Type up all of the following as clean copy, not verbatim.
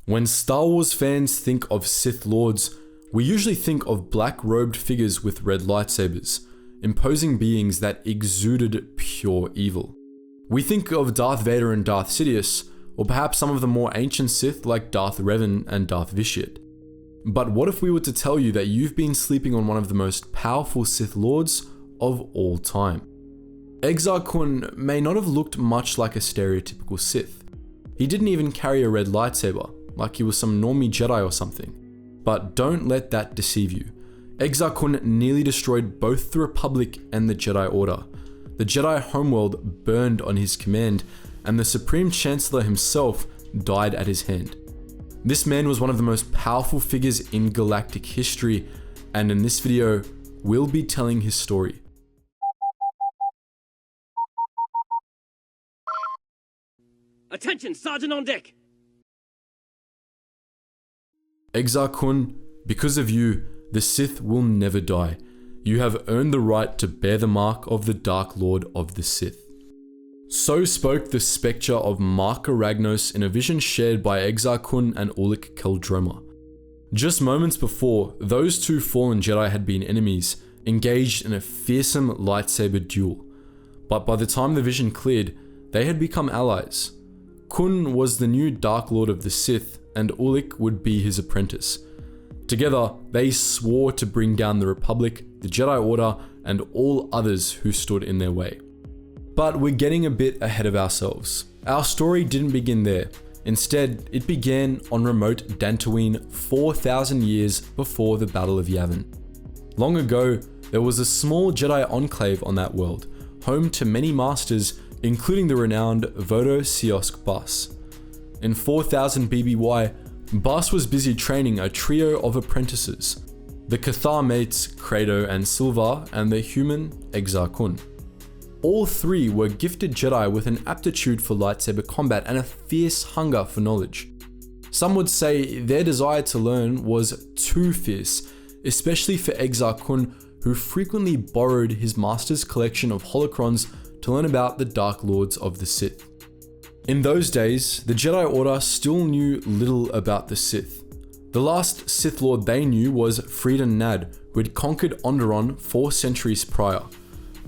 When Star Wars fans think of Sith Lords, we usually think of black-robed figures with red lightsabers, imposing beings that exuded pure evil. We think of Darth Vader and Darth Sidious, or perhaps some of the more ancient Sith like Darth Revan and Darth Vitiate. But what if we were to tell you that you've been sleeping on one of the most powerful Sith Lords of all time? Exar Kun may not have looked much like a stereotypical Sith. He didn't even carry a red lightsaber, like he was some normie Jedi or something. But don't let that deceive you. Exar Kun nearly destroyed both the Republic and the Jedi Order. The Jedi homeworld burned on his command, and the Supreme Chancellor himself died at his hand. This man was one of the most powerful figures in galactic history, and in this video, we'll be telling his story. Attention, Sergeant on deck! Exar Kun, because of you, the Sith will never die. You have earned the right to bear the mark of the Dark Lord of the Sith. So spoke the spectre of Marka Ragnos in a vision shared by Exar Kun and Qel-Droma. Just moments before, those two fallen Jedi had been enemies, engaged in a fearsome lightsaber duel. But by the time the vision cleared, they had become allies. Kun was the new Dark Lord of the Sith, and Ulik would be his apprentice. Together, they swore to bring down the Republic, the Jedi Order, and all others who stood in their way. But we're getting a bit ahead of ourselves. Our story didn't begin there. Instead, it began on remote Dantooine 4,000 years before the Battle of Yavin. Long ago, there was a small Jedi enclave on that world, home to many masters, including the renowned Vodo Siosk Bas. In 4000 BBY, Bas was busy training a trio of apprentices, the Cathar mates Credo and Silvar, and the human Exar Kun. All three were gifted Jedi with an aptitude for lightsaber combat and a fierce hunger for knowledge. Some would say their desire to learn was too fierce, especially for Exar Kun, who frequently borrowed his master's collection of holocrons to learn about the Dark Lords of the Sith. In those days, the Jedi Order still knew little about the Sith. The last Sith Lord they knew was Freedon Nad, who had conquered Onderon 4 centuries prior.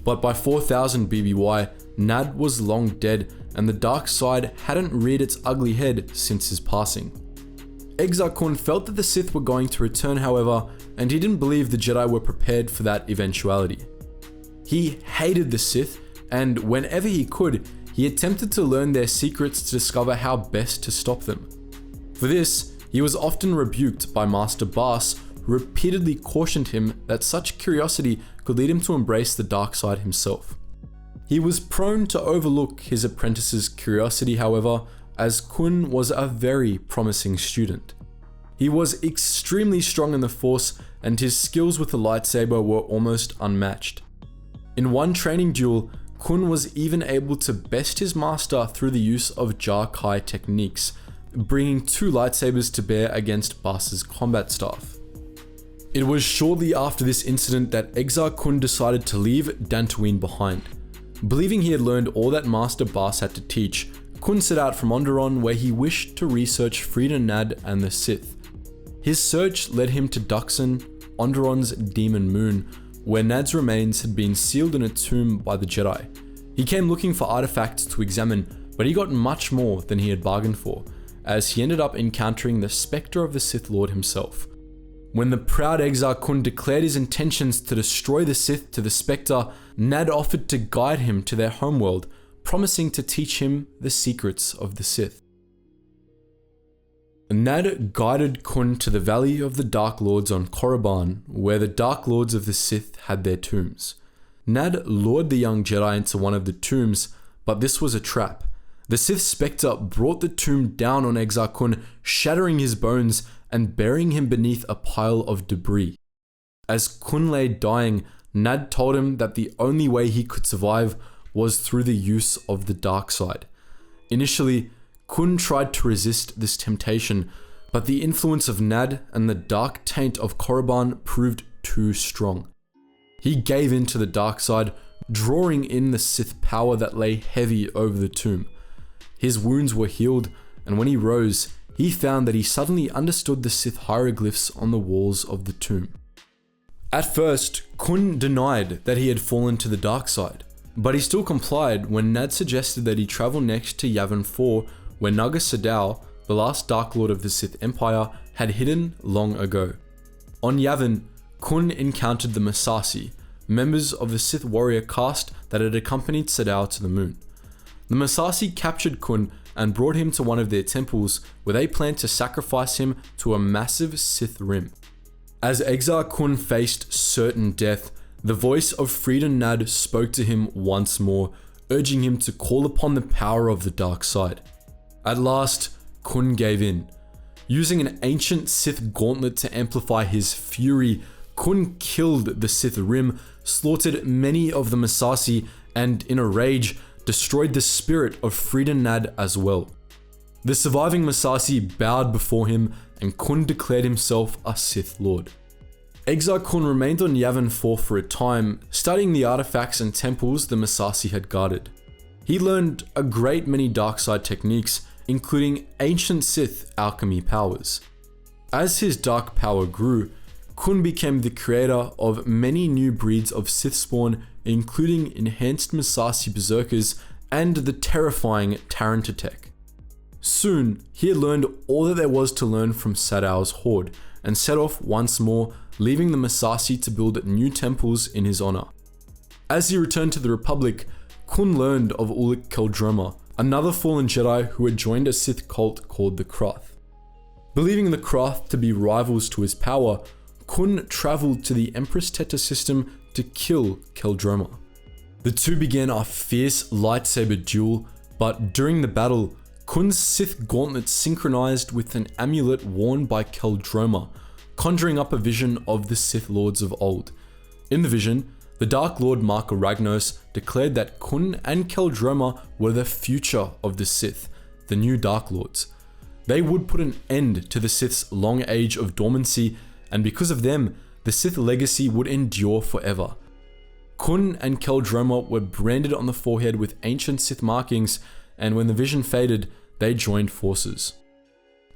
But by 4000 BBY, Nad was long dead, and the dark side hadn't reared its ugly head since his passing. Exar Kun felt that the Sith were going to return, however, and he didn't believe the Jedi were prepared for that eventuality. He hated the Sith, and whenever he could, he attempted to learn their secrets to discover how best to stop them. For this, he was often rebuked by Master Bas, who repeatedly cautioned him that such curiosity could lead him to embrace the dark side himself. He was prone to overlook his apprentice's curiosity, however, as Kun was a very promising student. He was extremely strong in the Force, and his skills with the lightsaber were almost unmatched. In one training duel, Kun was even able to best his master through the use of Jar-Kai techniques, bringing 2 lightsabers to bear against Bas's combat staff. It was shortly after this incident that Exar Kun decided to leave Dantooine behind. Believing he had learned all that Master Bas had to teach, Kun set out from Onderon, where he wished to research Freedon Nad and the Sith. His search led him to Duxon, Onderon's demon moon, where Nad's remains had been sealed in a tomb by the Jedi. He came looking for artifacts to examine, but he got much more than he had bargained for, as he ended up encountering the spectre of the Sith Lord himself. When the proud Exar Kun declared his intentions to destroy the Sith to the spectre, Nad offered to guide him to their homeworld, promising to teach him the secrets of the Sith. Nad guided Kun to the Valley of the Dark Lords on Korriban, where the Dark Lords of the Sith had their tombs. Nad lured the young Jedi into one of the tombs, but this was a trap. The Sith Spectre brought the tomb down on Exar Kun, shattering his bones and burying him beneath a pile of debris. As Kun lay dying, Nad told him that the only way he could survive was through the use of the dark side. Initially, Kun tried to resist this temptation, but the influence of Nad and the dark taint of Korriban proved too strong. He gave in to the dark side, drawing in the Sith power that lay heavy over the tomb. His wounds were healed, and when he rose, he found that he suddenly understood the Sith hieroglyphs on the walls of the tomb. At first, Kun denied that he had fallen to the dark side, but he still complied when Nad suggested that he travel next to Yavin 4, where Naga Sadow, the last Dark Lord of the Sith Empire, had hidden long ago. On Yavin, Kun encountered the Massassi, members of the Sith warrior caste that had accompanied Sadow to the moon. The Massassi captured Kun and brought him to one of their temples where they planned to sacrifice him to a massive Sith rim. As Exar Kun faced certain death, the voice of Friedan Nad spoke to him once more, urging him to call upon the power of the dark side. At last, Kun gave in. Using an ancient Sith gauntlet to amplify his fury, Kun killed the Sith rim, slaughtered many of the Massassi, and in a rage, destroyed the spirit of Friedan Nad as well. The surviving Massassi bowed before him, and Kun declared himself a Sith Lord. Exar Kun remained on Yavin 4 for a time, studying the artifacts and temples the Massassi had guarded. He learned a great many dark side techniques, including ancient Sith alchemy powers. As his dark power grew, Kun became the creator of many new breeds of Sith spawn, including enhanced Massassi berserkers and the terrifying Tarantatek. Soon, he had learned all that there was to learn from Sadow's horde, and set off once more, leaving the Massassi to build new temples in his honor. As he returned to the Republic, Kun learned of Qel-Droma, another fallen Jedi who had joined a Sith cult called the Krath. Believing the Krath to be rivals to his power, Kun traveled to the Empress Teta system to kill Qel-Droma. The two began a fierce lightsaber duel, but during the battle, Kun's Sith gauntlet synchronized with an amulet worn by Qel-Droma, conjuring up a vision of the Sith Lords of old. In the vision, the Dark Lord Marka Ragnos declared that Kun and Qel-Droma were the future of the Sith, the new Dark Lords. They would put an end to the Sith's long age of dormancy, and because of them, the Sith legacy would endure forever. Kun and Qel-Droma were branded on the forehead with ancient Sith markings, and when the vision faded, they joined forces.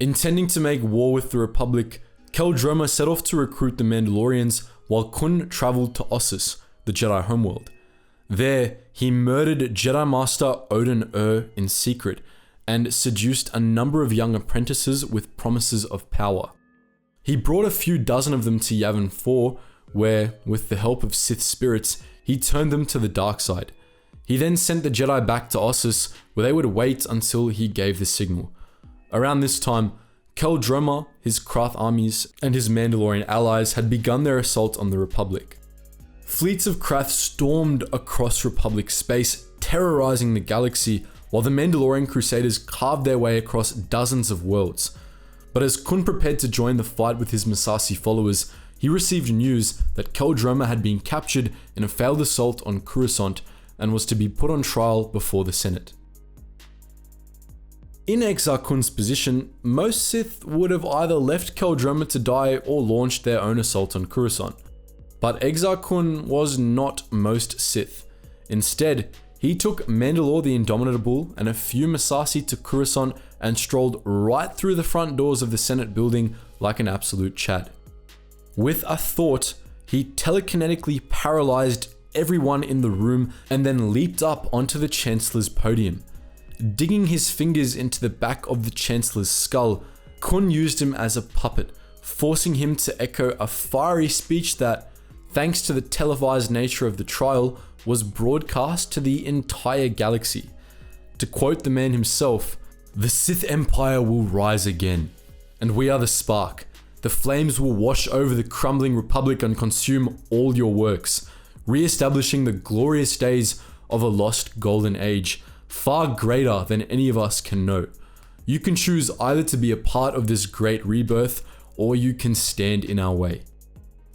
Intending to make war with the Republic, Qel-Droma set off to recruit the Mandalorians, while Kun traveled to Osus, the Jedi homeworld. There, he murdered Jedi Master Odin in secret, and seduced a number of young apprentices with promises of power. He brought a few dozen of them to Yavin 4, where, with the help of Sith spirits, he turned them to the dark side. He then sent the Jedi back to Osus, where they would wait until he gave the signal. Around this time, Qel-Droma, his Krath armies, and his Mandalorian allies had begun their assault on the Republic. Fleets of Krath stormed across Republic space, terrorizing the galaxy, while the Mandalorian Crusaders carved their way across dozens of worlds. But as Kun prepared to join the fight with his Massassi followers, he received news that Qel-Droma had been captured in a failed assault on Coruscant and was to be put on trial before the Senate. In Exar Kun's position, most Sith would have either left Qel-Droma to die or launched their own assault on Coruscant. But Exar Kun was not most Sith. Instead, he took Mandalore the Indomitable and a few Massassi to Coruscant and strolled right through the front doors of the Senate building like an absolute Chad. With a thought, he telekinetically paralyzed everyone in the room and then leaped up onto the Chancellor's podium. Digging his fingers into the back of the Chancellor's skull, Kun used him as a puppet, forcing him to echo a fiery speech that, thanks to the televised nature of the trial, was broadcast to the entire galaxy. To quote the man himself, "The Sith Empire will rise again, and we are the spark. The flames will wash over the crumbling Republic and consume all your works, re-establishing the glorious days of a lost golden age, far greater than any of us can know. You can choose either to be a part of this great rebirth, or you can stand in our way.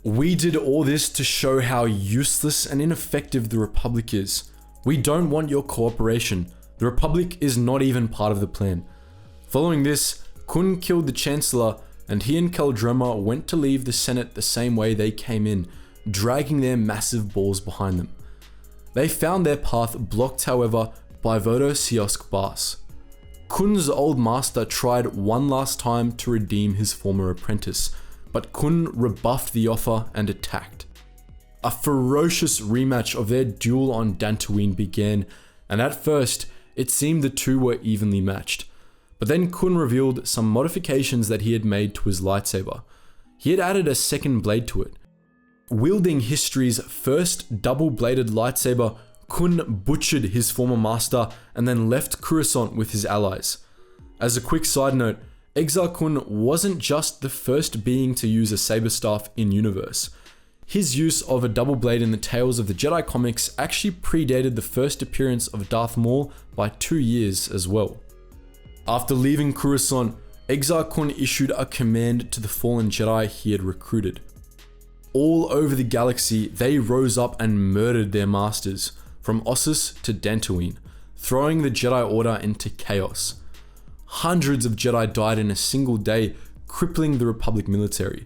We did all this to show how useless and ineffective the Republic is. We don't want your cooperation. The Republic is not even part of the plan." Following this, Kun killed the Chancellor, and he and Qel-Droma went to leave the Senate the same way they came in, dragging their massive balls behind them. They found their path blocked, however, by Vodo Siosk Bas. Kun's old master tried one last time to redeem his former apprentice, but Kun rebuffed the offer and attacked. A ferocious rematch of their duel on Dantooine began, and at first, it seemed the two were evenly matched. But then Kun revealed some modifications that he had made to his lightsaber. He had added a second blade to it. Wielding history's first double-bladed lightsaber, Kun butchered his former master and then left Coruscant with his allies. As a quick side note, Exar Kun wasn't just the first being to use a saber staff in universe. His use of a double blade in the Tales of the Jedi comics actually predated the first appearance of Darth Maul by 2 years as well. After leaving Coruscant, Exar Kun issued a command to the fallen Jedi he had recruited. All over the galaxy, they rose up and murdered their masters, from Osus to Dantooine, throwing the Jedi Order into chaos. Hundreds of Jedi died in a single day, crippling the Republic military.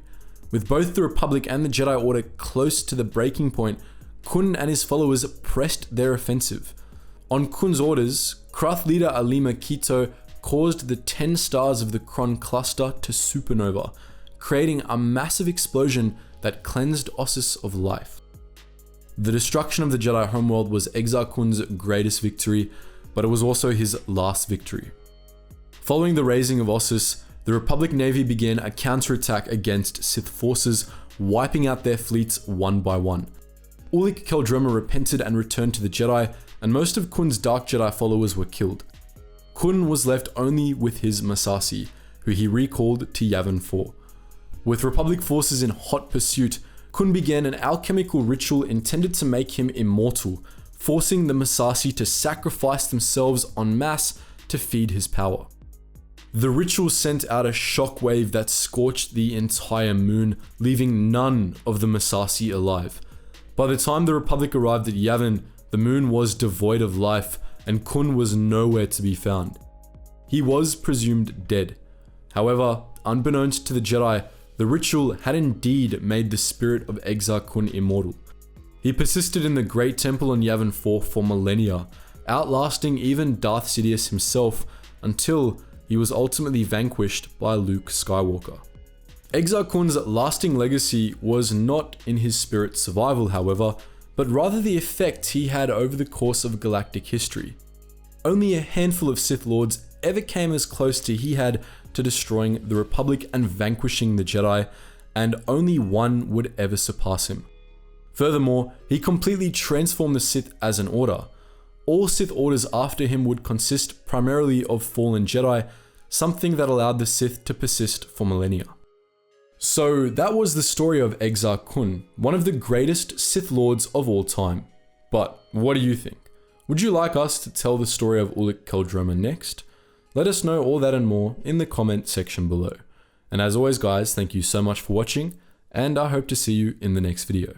With both the Republic and the Jedi Order close to the breaking point, Kun and his followers pressed their offensive. On Kun's orders, Krath leader Alima Keto caused the 10 stars of the Kron cluster to supernova, creating a massive explosion that cleansed Osus of life. The destruction of the Jedi homeworld was Exar Kun's greatest victory, but it was also his last victory. Following the raising of Osus, the Republic Navy began a counterattack against Sith forces, wiping out their fleets one by one. Ulic Qel-Droma repented and returned to the Jedi, and most of Kun's Dark Jedi followers were killed. Kun was left only with his Massassi, who he recalled to Yavin for. With Republic forces in hot pursuit, Kun began an alchemical ritual intended to make him immortal, forcing the Massassi to sacrifice themselves en masse to feed his power. The ritual sent out a shockwave that scorched the entire moon, leaving none of the Massassi alive. By the time the Republic arrived at Yavin, the moon was devoid of life, and Kun was nowhere to be found. He was presumed dead. However, unbeknownst to the Jedi, the ritual had indeed made the spirit of Exar Kun immortal. He persisted in the Great Temple on Yavin 4 for millennia, outlasting even Darth Sidious himself, until he was ultimately vanquished by Luke Skywalker. Exar Kun's lasting legacy was not in his spirit's survival, however, but rather the effect he had over the course of galactic history. Only a handful of Sith Lords ever came as close to he had to destroying the Republic and vanquishing the Jedi, and only one would ever surpass him. Furthermore, he completely transformed the Sith as an order. All Sith orders after him would consist primarily of fallen Jedi, something that allowed the Sith to persist for millennia. So that was the story of Exar Kun, one of the greatest Sith Lords of all time. But what do you think? Would you like us to tell the story of Ulic Qel-Droma next? Let us know all that and more in the comment section below. And as always guys, thank you so much for watching, and I hope to see you in the next video.